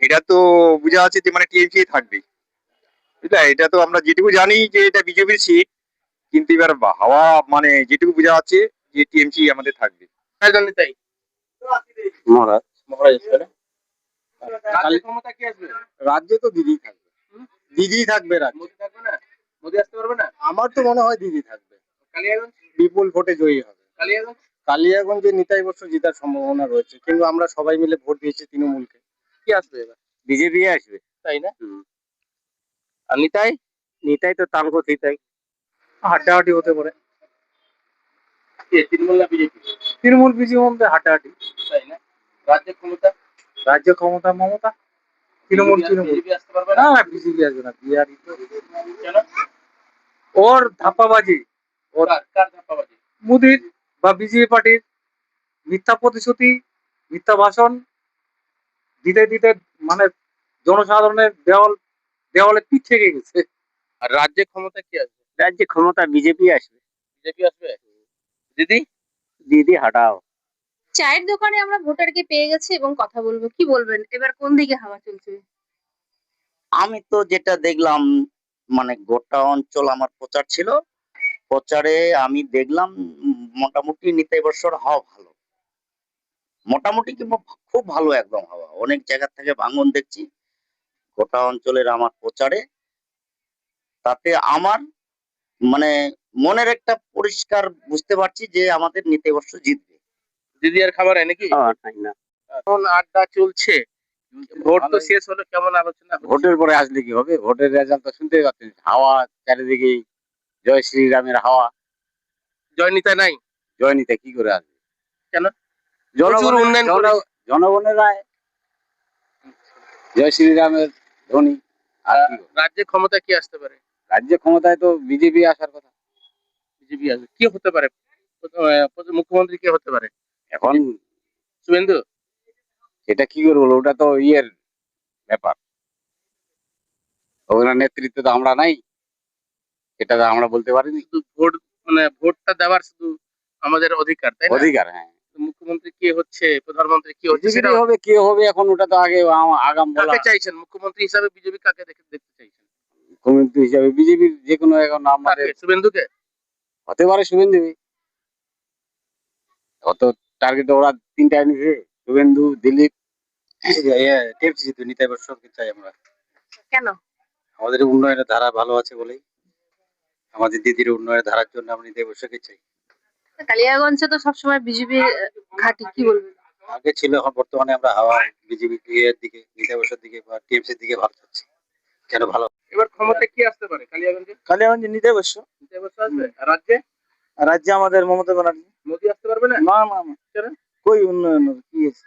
এটা তো বোঝা যাচ্ছে যে মানে টিএমসি থাকবে, বুঝলে? এটা তো আমরা যেটুকু জানি যে এটা বিজেপির সিট, কিন্তু এবার হাওয়া মানে যেটুকু বোঝা যাচ্ছে যে টিএমসি আমাদের থাকবে। রাজধানী তাই মহারাজ মহারাজ আসবে না? রাজ্যে ক্ষমতা কি আসবে? রাজ্যে তো দিদি থাকবে, দিদি থাকবে রাজ্যে। মোদি থাকবে না? মোদি আসতে পারবে না? আমার তো মনে হয় দিদি থাকবে, কালিয়াগঞ্জ বিপুল ভোটে জয়ী হবে। কালিয়াগঞ্জ কালিয়াগঞ্জে নিতাই বসু জেতার সম্ভাবনা রয়েছে, কিন্তু আমরা সবাই মিলে ভোট দিয়েছি তৃণমূলকে। কি আসবে এবার? বিজেপি আসবে। তাই না? আর নিতাই নিতাই তো তালগো নিতাই, হাড্ডাহাড্ডি হতে পারে। কে তৃণমূল না বিজেপি? তৃণমূল বিজেপি মধ্যে হাড্ডাহাড্ডি। তাই না? রাজ্যে ক্ষমতা রাজ্য ক্ষমতা মমতা, তৃণমূল তৃণমূল। বিজেপি আসতে পারবে না? না বিজেপি আসবে না, বিহারি তো কেন? ওর ধাপ্পাবাজি, ওর কার ধাপ্পাবাজি? মোদির বা বিজেপি পার্টির মিথ্যা প্রতিশ্রুতি, মিথ্যা ভাষণ দিতে দিতে মানে জনসাধারণের দেওয়ালে পিঠ থেকে গেছে। আর রাজ্যে ক্ষমতা কি আসবে? রাজ্যে ক্ষমতা বিজেপি আসবে। বিজেপি আসবে। দিদি দিদি হাঁটাও। চায়ের দোকানে আমরা ভোটারকে পেয়ে গেছি এবং কথা বলবো। কি বলবেন এবার কোন দিকে হাওয়া চলছে? আমি তো যেটা দেখলাম, মানে গোটা অঞ্চল আমার প্রচার ছিল, প্রচারে আমি দেখলাম মোটামুটি নিতাই বর্ষর হাওয়া ভালো, মোটামুটি কিংবা খুব ভালো একদম হাওয়া, অনেক জায়গা থেকে ভাঙন দেখছি গোটা অঞ্চলের আমার প্রচারে। তাতে আমার মানে মনের একটা পরিষ্কার বুঝতে পারছি যে আমাদের নিতাই বর্ষ জিতবে। দিদি আর খাবার হয় নাকি? না, এখন আড্ডা চলছে, ভোট তো শেষ হলো, কেমন আলোচনা হচ্ছে? ভোটের পরে আসলে কি হবে? ভোটের রেজাল্ট তো শুনতে পাচ্ছেন, হাওয়া চারিদিকে, জয় শ্রীরামের হাওয়া। জয় নিতাই নাই? জয় নিতে কি করে আসবে? কেন? প্রচুর উন্নয়ন করেছে। জনগণের রায়, জয় শ্রীরামের ধ্বনি। আর কি হবে? রাজ্যে ক্ষমতা কি আসতে পারে? রাজ্য ক্ষমতায় তো বিজেপি আসার কথা। বিজেপি আসবে। কি হতে পারে? মুখ্যমন্ত্রী কে হতে পারে? এখন শুভেন্দু? এটা কি করে বলবো? ওটা তো ইয়ের ব্যাপার, ওনার নেতৃত্বে তো আমরা নাই, এটা তো আমরা বলতে পারিনি। শুধু ভোট, মানে ভোটটা দেওয়ার শুধু আমাদের অধিকার, তাই না? অধিকার, হ্যাঁ। তো মুখ্যমন্ত্রী কে হচ্ছে, প্রধানমন্ত্রী কি হচ্ছে, বিজেপি সেটা হবে, কে হবে এখন ওটা তো আগে আগাম বলা। কাকে চাইছেন মুখ্যমন্ত্রী হিসাবে? বিজেপি কাকে দেখতে চাইছেন? মুখ্যমন্ত্রী হিসাবে বিজেপির যে কোনো এখন আমাদের কাকে? শুভেন্দুকে? হতে পারে শুভেন্দু। অত টার্গেট ওরা তিনটা নিছে, শুভেন্দু, দিলীপ, টিএমসি তো নিতাই বর্ষকে চাই আমরা। কেন? আমাদের উন্নয়নের ধারা ভালো আছে বলেই, আমাদের দিদির উন্নয়নের ধারার জন্য আমরা নিতাই বর্ষকে চাই। কালিয়াগঞ্জে তো সবসময় বিজেপি ঘাঁটি, কি বলবেন? আগে ছিল, এখন বর্তমানে আমরা হাওয়া বিজেপি এর দিকে, নিতাই বর্ষের দিকে বা টিএমসির দিকে ভালো যাচ্ছে। কেন ভালো? এবার ক্ষমতা কি আসতে পারে কালিয়াগঞ্জে? কালিয়াগঞ্জে নিতাই বর্ষ। নিতাই বর্ষ আসবে। আর রাজ্যে? রাজ্যে আমাদের মমতা ব্যানার্জি। মোদি আসতে পারবে না? না না না, কেন? কই উন্নয়ন হবে? কি আছে?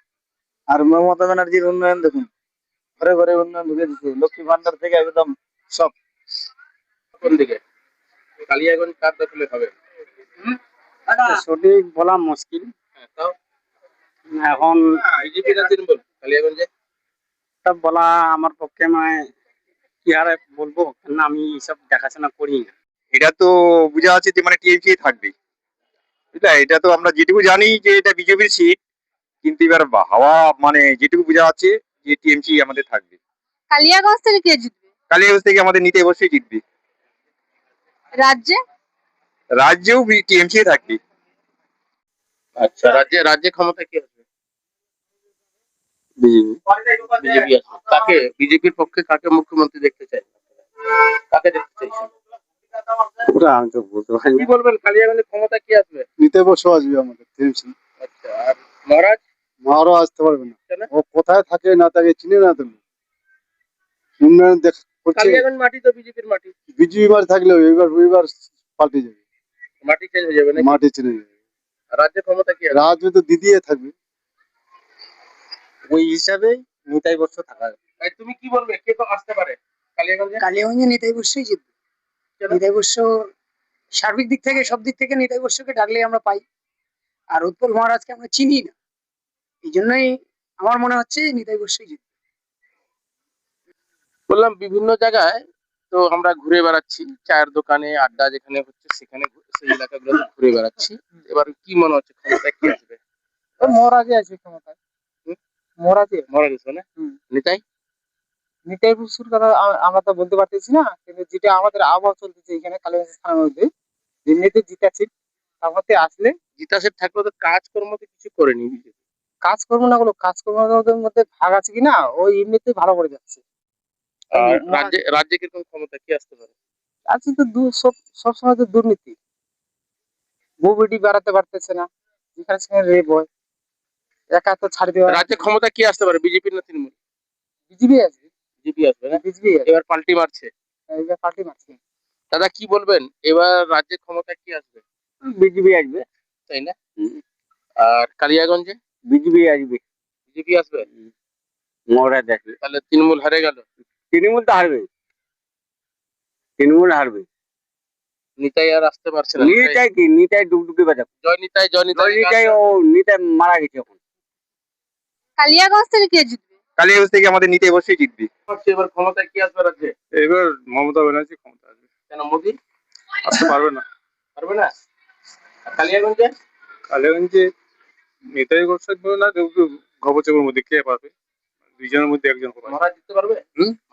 আর মমতা ব্যানার্জির উন্নয়ন দেখুন, ঘরে ঘরে উন্নয়ন ঢুকে দিচ্ছে, লক্ষ্মী ভান্ডার থেকে একদম সব। কোন দিকে? কালিয়াগঞ্জ কার দখলে হবে? সঠিক বলা মুশকিল হ্যাঁ, তাও এখন, বিজেপি না তৃণমূল কালিয়াগঞ্জে? সব বলা আমার পক্ষে মানে কি হারে বলবো, না আমি সব দেখাশোনা করি না। এটা তো বোঝা যাচ্ছে যে মানে টিএমসি থাকবে, বুঝলে? এটা তো আমরা যেটুকু জানি যে এটা বিজেপির সিট, কিন্তু এবার হাওয়া মানে যেটুকু বোঝা যাচ্ছে যে টিএমসি আমাদের থাকবে। কালিয়াগঞ্জ থেকে কে জিতবে? কালিয়াগঞ্জ থেকে আমাদের নিতে অবশ্যই জিতবে। রাজ্যে? রাজ্যেও টিএমসি থাকবে। আচ্ছা, রাজ্যে ক্ষমতা কি আসবে? বিজেপি আসবে। কাকে? বিজেপির পক্ষে কাকে মুখ্যমন্ত্রী দেখতে চাই? কাকে দেখতে চাইছেন? ওটা আমি তো বলতে পারি কি বলবেন, কালিয়াগঞ্জে ক্ষমতা কি আসবে? নিতে বসে আসবে আমাদের টিএমসি। আচ্ছা, আর মহারাজ? মারও আসতে পারবে না, কেন? ও কোথায় থাকে না থাকে চিনে না তো। উন্নয়ন করছে, কালিয়াগঞ্জ মাটি তো বিজেপির মাটি। বিজেপি বার থাকলেও এবার এবার পাল্টে যাবে, মাটি চেঞ্জ হয়ে যাবে নাকি? মাঠে চিনে যাবে। আর রাজ্যে ক্ষমতা কি আসবে? রাজ্য তো দিদিয়ে থাকবে, ওই হিসাবে নিতাই বর্ষ থাকা। তাই তুমি কি বলবে, কে তো আসতে পারে কালিয়াগঞ্জে? কালিয়াগঞ্জে নিতাই বর্ষই জিতবে। কেন? নিতাই বর্ষ সার্বিক দিক থেকে, সব দিক থেকে নিতাই বর্ষকে ডাকলেই আমরা পাই। আর উৎপল মহারাজকে আমরা চিনি না, এই জন্যই আমার মনে হচ্ছে নিতাই বর্ষই জিতবে। বললাম বিভিন্ন জায়গায় তো আমরা ঘুরে বেড়াচ্ছি, চায়ের দোকানে, আড্ডা যেখানে হচ্ছে সেখানে সেই এলাকাগুলোতে ঘুরে বেড়াচ্ছি। এবার কি মনে হচ্ছে, ক্ষমতা কি আসবে? মহারাজে আছে ক্ষমতায়, হুম? মহারাজে। মহারাজ আসবে না? হুম। নিতাই? নিতাই বসুর কথা আমরা তো বলতে পারতেছি না, কিন্তু যেটা আমাদের আবহাওয়া চলতেছে এখানে কালীগঞ্জ থানার মধ্যে, এমনিতে জিতা সিট আমাদের আসলে জিতা সেট থাকলেও তো কাজকর্ম তো কিছু করেনি বিজেপি। কাজকর্ম না গুলো কাজকর্মের মধ্যে ভাগ আছে কিনা, ওই এমনিতেই ভালো করে যাচ্ছে। আর রাজ্যে কিরকম ক্ষমতা কি আসতে পারে? আছে তো সবসময় তো দুর্নীতি, বুবিডি বাড়াতে পারতেছে না, যেখানে সেখানে রেপ হয়, একা তো ছাড় দেওয়া। রাজ্যে ক্ষমতা কি আসতে পারে, বিজেপি না তৃণমূল? বিজেপি আছে, বিজেপি আসবে না? বিজেপি আছে, এবার পাল্টি মারছে। এবার পার্টি মারছে। দাদা কি বলবেন, এবার রাজ্যে ক্ষমতা কি আসবে? বিজেপি আসবে। তাই না? আর কালিয়াগঞ্জে বিজেপি আসবে। বিজেপি আসবে। মহারাজ আসবে। তাহলে তৃণমূল হারে গেল। তৃণমূল তো হারবে, তৃণমূল হারবে। নিতাই আর আসতে পারছে না। নিতাই কি, নিতাই ডুবডুবি বাজাবে। জয় নিতাই, জয় নিতাই। নিতাই ও নিতাই মারা গেছে এখন। কালিয়াগঞ্জ থেকে কে জিতবে? কালিয়াগঞ্জ থেকে আমাদের নিতাই অবশ্যই জিতবে। এবার ক্ষমতায় কি আসবে রাজ্যে? এবার মমতা ব্যানার্জি ক্ষমতা আসবে। কেন মোদি আসতে পারবে না। পারবে না? আর কালিয়াগঞ্জে কালিয়াগঞ্জে নিতাই গোস্বামী বলে না, ঘবচের মধ্যে কে পাবে, দুইজনের মধ্যে একজন পাবে। মহারাজ জিততে পারবে?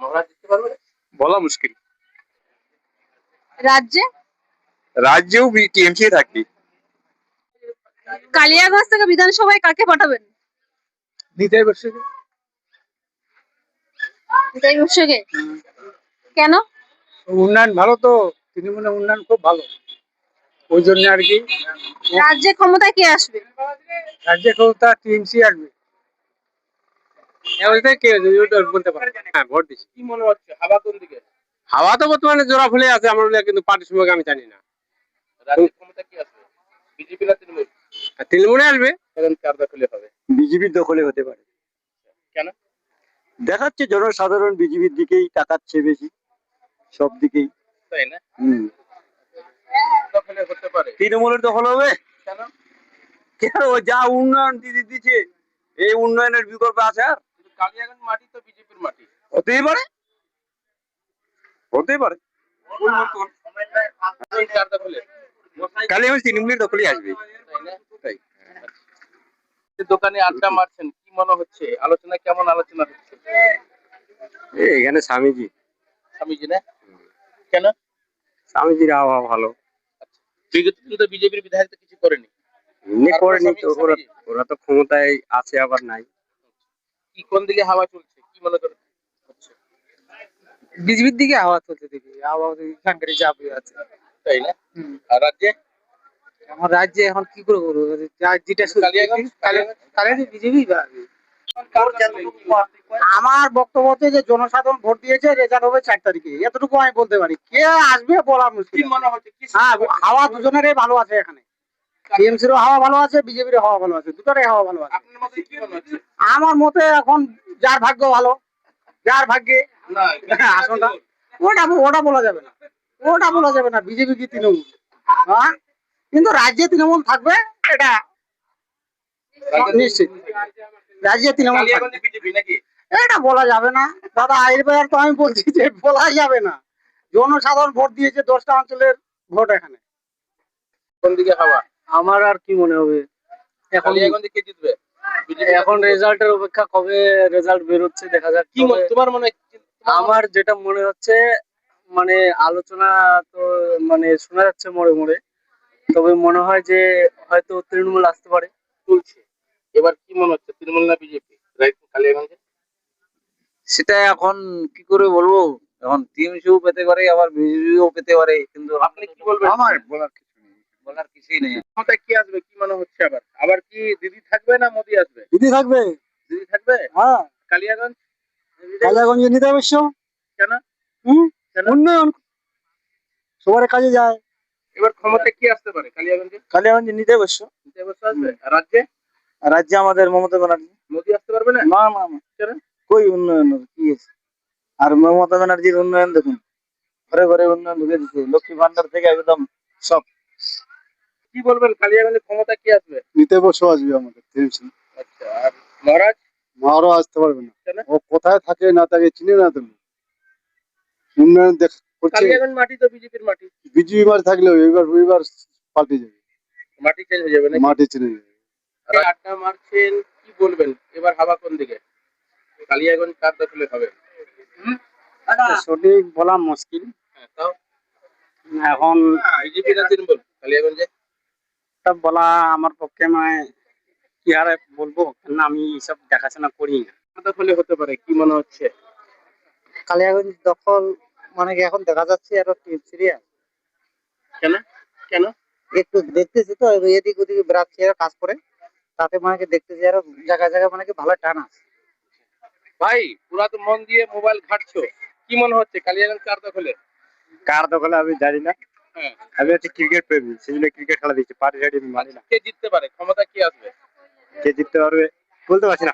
মহারাজ জিততে পারবে? বলা মুশকিল। রাজ্যে রাজ্যেও টিএমসি থাকবে। কালিয়াগঞ্জ থেকে বিধানসভায় কাকে পাঠাবেন? নিতাই বসবে। নিতাই বসুকে। কেন? উন্নয়ন ভালো তো, তৃণমূলের উন্নয়ন খুব ভালো, ওই জন্য আর কি। রাজ্যে ক্ষমতায় কে আসবে? রাজ্যে ক্ষমতা টিএমসি আসবে। বলতে পারবো না। হ্যাঁ, ভোট দিচ্ছি। কি মনে হচ্ছে হাওয়া কোন দিকে? হাওয়া তো বর্তমানে জোড়া ফুলে আছে আমার, কিন্তু পার্টির সঙ্গে আমি জানি না। রাজ্যে ক্ষমতা কি আসবে, বিজেপি না তৃণমূল? আর তৃণমূলে আসবে। এখন কার দখলে হবে? বিজেপির দখলে হতে পারে। কেন? দেখাচ্ছে জনসাধারণ বিজেপির দিকেই তাকাচ্ছে বেশি, সব দিকেই। তাই না? দখলে হতে পারে। তৃণমূলের দখল হবে। কেন? কেন, ও যা উন্নয়ন দিচ্ছে, এই উন্নয়নের বিকল্প আছে আর? কিন্তু কালিয়াগঞ্জ মাটি তো বিজেপির মাটি। হতেই পারে, হতেই পারে। এখন কার দখলে? কালিয়াগঞ্জ তৃণমূলের দখলেই আসবে। তাই না? তাই। দোকানে আড্ডা মারছেন, কি মনে হচ্ছে, আলোচনা কেমন আলোচনা হচ্ছে? এখানে স্বামীজি, স্বামীজি না? কেন? স্বামীজির আবহাওয়া ভালো। বিগত দিনে তো বিজেপির বিধায়ক তো কিছু করেনি। এমনি করেনি তো, স্বামীজি। ওরা তো ক্ষমতায় আছে আবার নাই। কি কোন দিকে হাওয়া চলছে, কি মনে করেন হচ্ছে? বিজেপির দিকে হাওয়া চলতে দেখি, হাওয়া এখানকার চাপ আছে। তাই না? আর রাজ্যে আমার রাজ্যে এখন কি করে বলবো, যেটা কালিয়াগঞ্জ? কালিয়াগঞ্জ বিজেপি কার দখলে? আমার বক্তব্য হচ্ছে যে জনসাধারণ ভোট দিয়েছে, রেজাল্ট হবে 4 তারিখে, এতটুকু আমি বলতে পারি। কে আসবে বলা কি মুশকিল। মনে হচ্ছে, কি হ্যাঁ, হাওয়া দুজনেরই ভালো আছে এখানে, টিএমসিরও হাওয়া ভালো আছে, বিজেপির হাওয়া ভালো আছে, দুটোরই হাওয়া ভালো আছে। আপনার মতে কি মনে হচ্ছে? আমার মতে এখন যার ভাগ্য ভালো, যার ভাগ্যে না, আসনটা, ওটা বলা যাবে না, ওটা বলা যাবে না। বিজেপি কি তৃণমূল, হ্যাঁ, কিন্তু রাজ্যে তৃণমূল থাকবে, এটা নিশ্চিত। রাজ্যে তৃণমূল থাকবে, কালিয়াগঞ্জে বিজেপি নাকি? এটা বলা যাবে না দাদা। এবার তো আমি বলছি যে বলা যাবে না। জনসাধারণ ভোট দিয়েছে 10টা অঞ্চলের ভোট এখানে। কোন দিকে হাওয়া? আমার আর কি মনে হবে, এখন কালিয়াগঞ্জে কে জিতবে? বিজেপি না এখন তৃণমূল? রেজাল্টের অপেক্ষা, কবে রেজাল্ট বেরোচ্ছে দেখা যাক। কি তোমার মনে হয়? আমার যেটা মনে হচ্ছে, মানে আলোচনা তো মানে শোনা যাচ্ছে মোড়ে মোড়ে, তবে মনে হয় যে হয়তো তৃণমূল আসতে পারে। চলছে, এবার কি মনে হচ্ছে, তৃণমূল না বিজেপি কালিয়াগঞ্জে? সেটা এখন কি করে বলবো, এখন টিএমসিও পেতে পারে আবার বিজেপিও পেতে পারে, কিন্তু আপনি কি বলবেন? আমার বলার কিছুই নেই। ক্ষমতায় কি আসবে, কি মনে হচ্ছে? আবার আবার কি দিদি থাকবে না মোদি আসবে? দিদি থাকবে। দিদি থাকবে। হ্যাঁ, কালিয়াগঞ্জ? কালিয়াগঞ্জে নিতে অবশ্য। কেন? কেন? উন্নয়ন সবার কাজে যায়। এবার ক্ষমতায় কি আসতে পারে কালিয়াগঞ্জে? কালিয়াগঞ্জে নিতে অবশ্য। দিদি অবশ্য আসবে। আর রাজ্যে? রাজ্যে আমাদের মমতা ব্যানার্জি। মোদি আসতে পারবে না? না না না। কেন? কই উন্নয়ন কি আছে? আর মমতা ব্যানার্জির উন্নয়ন দেখুন, ঘরে ঘরে উন্নয়ন ঢুকে দিচ্ছে, লক্ষ্মী ভান্ডার থেকে একদম সব। কি বলবেন, কালিয়াগঞ্জে ক্ষমতা কি আসবে? নিতে বসে আসবে আমাদের টিএমসি। আচ্ছা, আর মহারাজ? মারও আসতে পারবে না, কেন? ও কোথায় থাকে না থাকে চিনে না তুমি। উন্নয়ন করছে কালিয়াগঞ্জ মাটি তো বিজেপির মাটি। বিজেপি মার থাকলেও এবার পাল্টে যাবে, মাটি চেঞ্জ হয়ে যাবে নাকি? মাটি চিনে যাবে। আড্ডা মারছেন, কি বলবেন, এবার হাওয়া কোন দিকে? কালিয়াগঞ্জ কার দখলে হবে? সঠিক বলা মুশকিল হ্যাঁ, তাও এখন বিজেপি না তৃণমূল কালিয়াগঞ্জে? এটা বলা আমার পক্ষে কি হারে বলবো, কেননা আমি এইসব দেখাশোনা করি না। দখলে হতে পারে কি মনে হচ্ছে? কালিয়াগঞ্জ দখল মানে কি এখন দেখা যাচ্ছে আরো সিরিয়াস কেন কেন? একটু দেখতেছি তো এদিক ওদিকে বেড়াচ্ছে এরা কাজ করে, তাতে মানে কি দেখতেছি আরো জায়গায় জায়গায় মানে কি ভালো টান আছে। ভাই পুরা তো মন দিয়ে মোবাইল ঘাটছো, কি মনে হচ্ছে কালিয়াগঞ্জ কার দখলে? কার দখলে আমি জানি না, হ্যাঁ, আমি হচ্ছে ক্রিকেট প্রেমী, সেই জন্য ক্রিকেট খেলা দিচ্ছি, পার্টি সাইড আমি মানি না। কে জিততে পারে, ক্ষমতা কি আসবে? কে জিততে পারবে বলতে পারছি না।